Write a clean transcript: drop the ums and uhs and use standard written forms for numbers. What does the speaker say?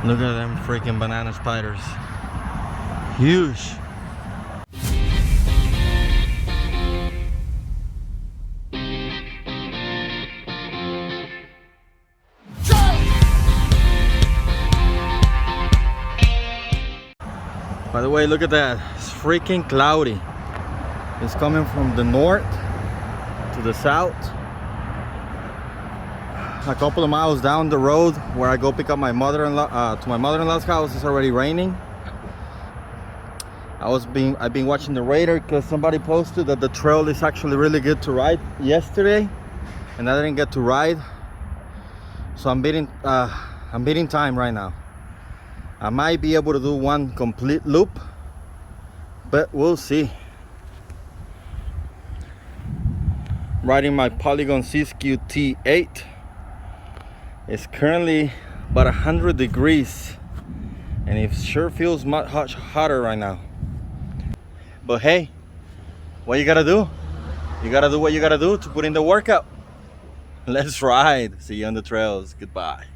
Look at them freaking banana spiders. Huge. By the way, look at that. It's freaking cloudy. It's coming from the north to the south. A couple of miles down the road where I go pick up my mother-in-law to my mother-in-law's house, it's already raining. I've been watching the radar because somebody posted that the trail is actually really good to ride yesterday, and I didn't get to ride, so I'm beating time right now. I might be able to do one complete loop, but we'll see. Riding my Polygon T8. It's currently about 100 degrees, and it sure feels much hotter right now. But hey, what you gotta do? You gotta do what you gotta do to put in the workout. Let's ride. See you on the trails. Goodbye.